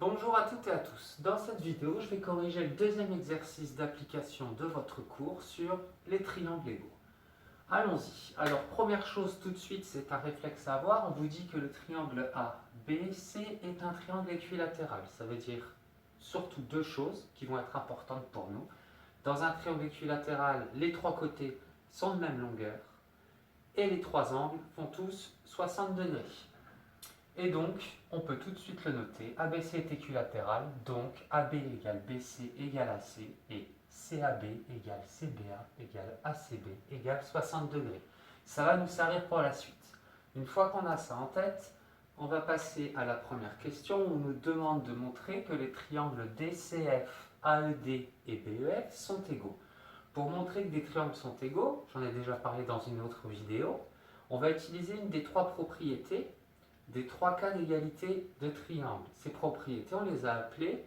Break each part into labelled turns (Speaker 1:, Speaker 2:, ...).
Speaker 1: Bonjour à toutes et à tous. Dans cette vidéo, je vais corriger le deuxième exercice d'application de votre cours sur les triangles égaux. Allons-y. Alors, première chose tout de suite, c'est un réflexe à avoir. On vous dit que le triangle ABC est un triangle équilatéral. Ça veut dire surtout deux choses qui vont être importantes pour nous. Dans un triangle équilatéral, les trois côtés sont de même longueur et les trois angles font tous 60 degrés. Et donc, on peut tout de suite le noter, ABC est équilatéral, donc AB égale BC égale AC, et CAB égale CBA égale ACB égale 60 degrés. Ça va nous servir pour la suite. Une fois qu'on a ça en tête, on va passer à la première question où on nous demande de montrer que les triangles DCF, AED et BEF sont égaux. Pour montrer que des triangles sont égaux, j'en ai déjà parlé dans une autre vidéo, on va utiliser une des trois propriétés des trois cas d'égalité de triangle. Ces propriétés, on les a appelées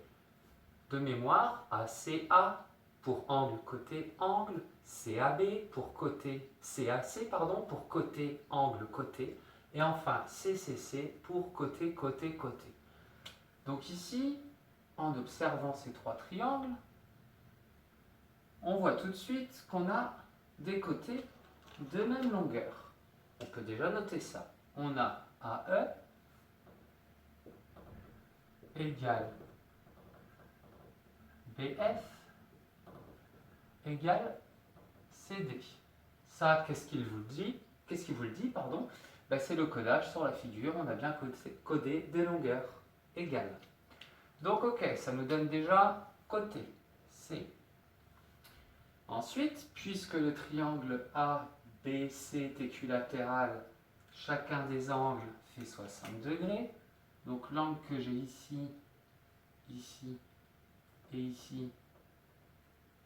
Speaker 1: de mémoire ACA pour angle côté angle, CAB pour côté CAC pour côté angle côté, et enfin CCC pour côté côté côté. Donc ici, en observant ces trois triangles, on voit tout de suite qu'on a des côtés de même longueur. On peut déjà noter ça. On a AE égale BF égale CD. Ça, qu'est-ce qu'il vous dit? Ben, c'est le codage sur la figure. On a bien codé des longueurs égales. Donc, ok, ça nous donne déjà côté C. Ensuite, puisque le triangle ABC est équilatéral, chacun des angles fait 60 degrés. Donc l'angle que j'ai ici, ici et ici,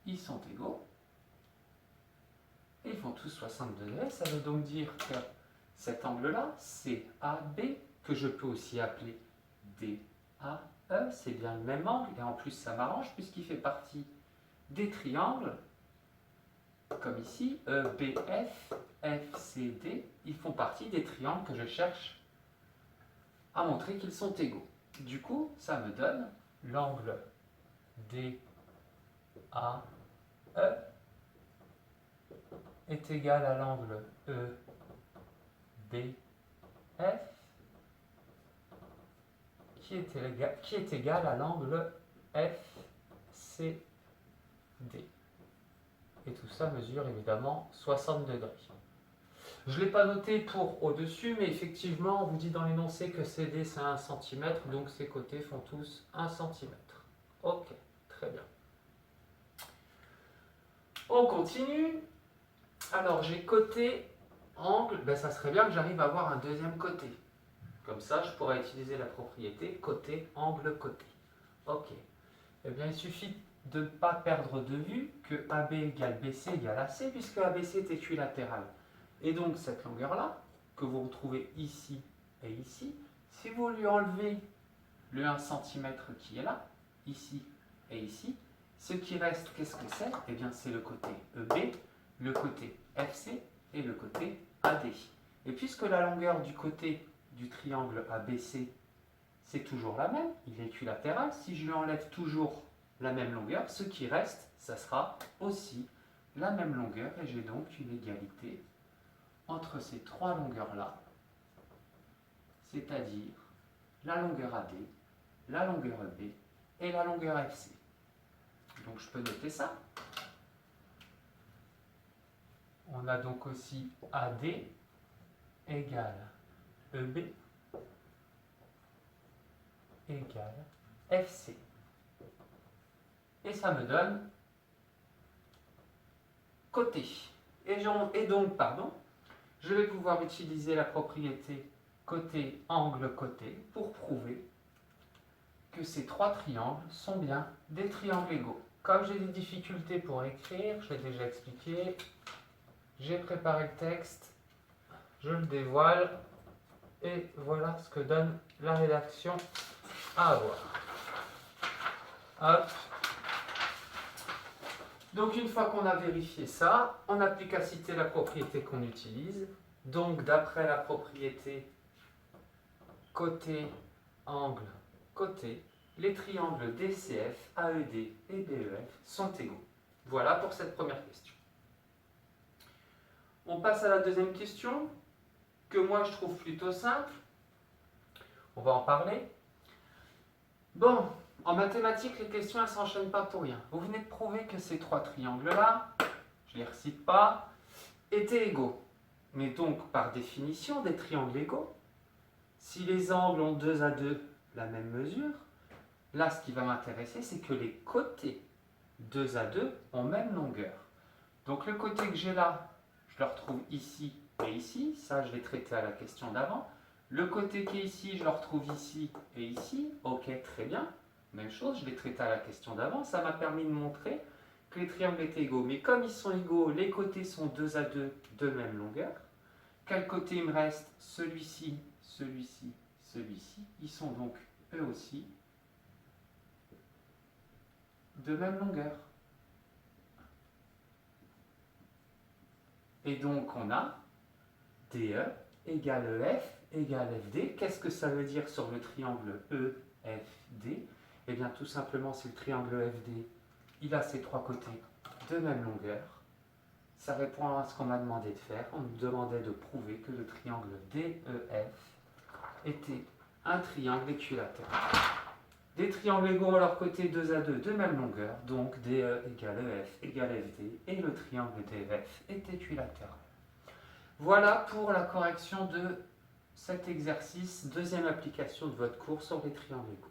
Speaker 1: ils sont égaux. Et ils font tous 60 degrés. Ça veut donc dire que cet angle-là, c'est AB, que je peux aussi appeler DAE. C'est bien le même angle. Et en plus, ça m'arrange puisqu'il fait partie des triangles, comme ici, EBF, FCD. Ils font partie des triangles que je cherche à montrer qu'ils sont égaux. Du coup, ça me donne l'angle DAE est égal à l'angle EBF qui est égal à l'angle FCD. Et tout ça mesure évidemment 60 degrés. Je ne l'ai pas noté pour au-dessus, mais effectivement, on vous dit dans l'énoncé que CD c'est 1 cm, donc ces côtés font tous 1 cm. Ok, très bien. On continue. Alors, j'ai côté, angle, ben, ça serait bien que j'arrive à avoir un deuxième côté. Comme ça, je pourrais utiliser la propriété côté, angle, côté. Ok. Eh bien, il suffit de ne pas perdre de vue que AB égale BC égale AC, puisque ABC est équilatéral. Et donc, cette longueur-là, que vous retrouvez ici et ici, si vous lui enlevez le 1 cm qui est là, ici et ici, ce qui reste, qu'est-ce que c'est? Eh bien, c'est le côté EB, le côté FC et le côté AD. Et puisque la longueur du côté du triangle ABC, c'est toujours la même, il est équilatéral, si je lui enlève toujours la même longueur, ce qui reste, ça sera aussi la même longueur, et j'ai donc une égalité entre ces trois longueurs-là, c'est-à-dire la longueur AD, la longueur EB et la longueur FC. Donc je peux noter ça. On a donc aussi AD égale EB égale FC. Et ça me donne côté. Et donc, je vais pouvoir utiliser la propriété côté, angle, côté pour prouver que ces trois triangles sont bien des triangles égaux. Comme j'ai des difficultés pour écrire, je l'ai déjà expliqué, j'ai préparé le texte, je le dévoile, et voilà ce que donne la rédaction à avoir. Hop. Donc une fois qu'on a vérifié ça, on n'a plus qu'à citer la propriété qu'on utilise. Donc d'après la propriété côté, angle, côté, les triangles DCF, AED et BEF sont égaux. Voilà pour cette première question. On passe à la deuxième question, que moi je trouve plutôt simple. On va en parler. Bon, en mathématiques, les questions elles ne s'enchaînent pas pour rien. Vous venez de prouver que ces trois triangles-là, je ne les recite pas, étaient égaux. Mais donc, par définition, des triangles égaux, si les angles ont 2 à 2 la même mesure, là, ce qui va m'intéresser, c'est que les côtés 2 à 2 ont même longueur. Donc, le côté que j'ai là, je le retrouve ici et ici. Ça, je l'ai traité à la question d'avant. Le côté qui est ici, je le retrouve ici et ici. Ok, très bien. Même chose, je l'ai traité à la question d'avant. Ça m'a permis de montrer que les triangles étaient égaux. Mais comme ils sont égaux, les côtés sont 2 à 2 de même longueur. Quel côté il me reste? Celui-ci, celui-ci, celui-ci. Ils sont donc eux aussi de même longueur. Et donc on a DE égale EF égale FD. Qu'est-ce que ça veut dire sur le triangle EFD? Eh bien tout simplement, si le triangle EFD, il a ses trois côtés de même longueur, ça répond à ce qu'on m'a demandé de faire. On me demandait de prouver que le triangle DEF était un triangle équilatère. Des triangles égaux à leur côté 2 à 2 de même longueur, donc DE égale EF égale FD, et le triangle DEF est équilatéral. Voilà pour la correction de cet exercice, deuxième application de votre cours sur les triangles égaux.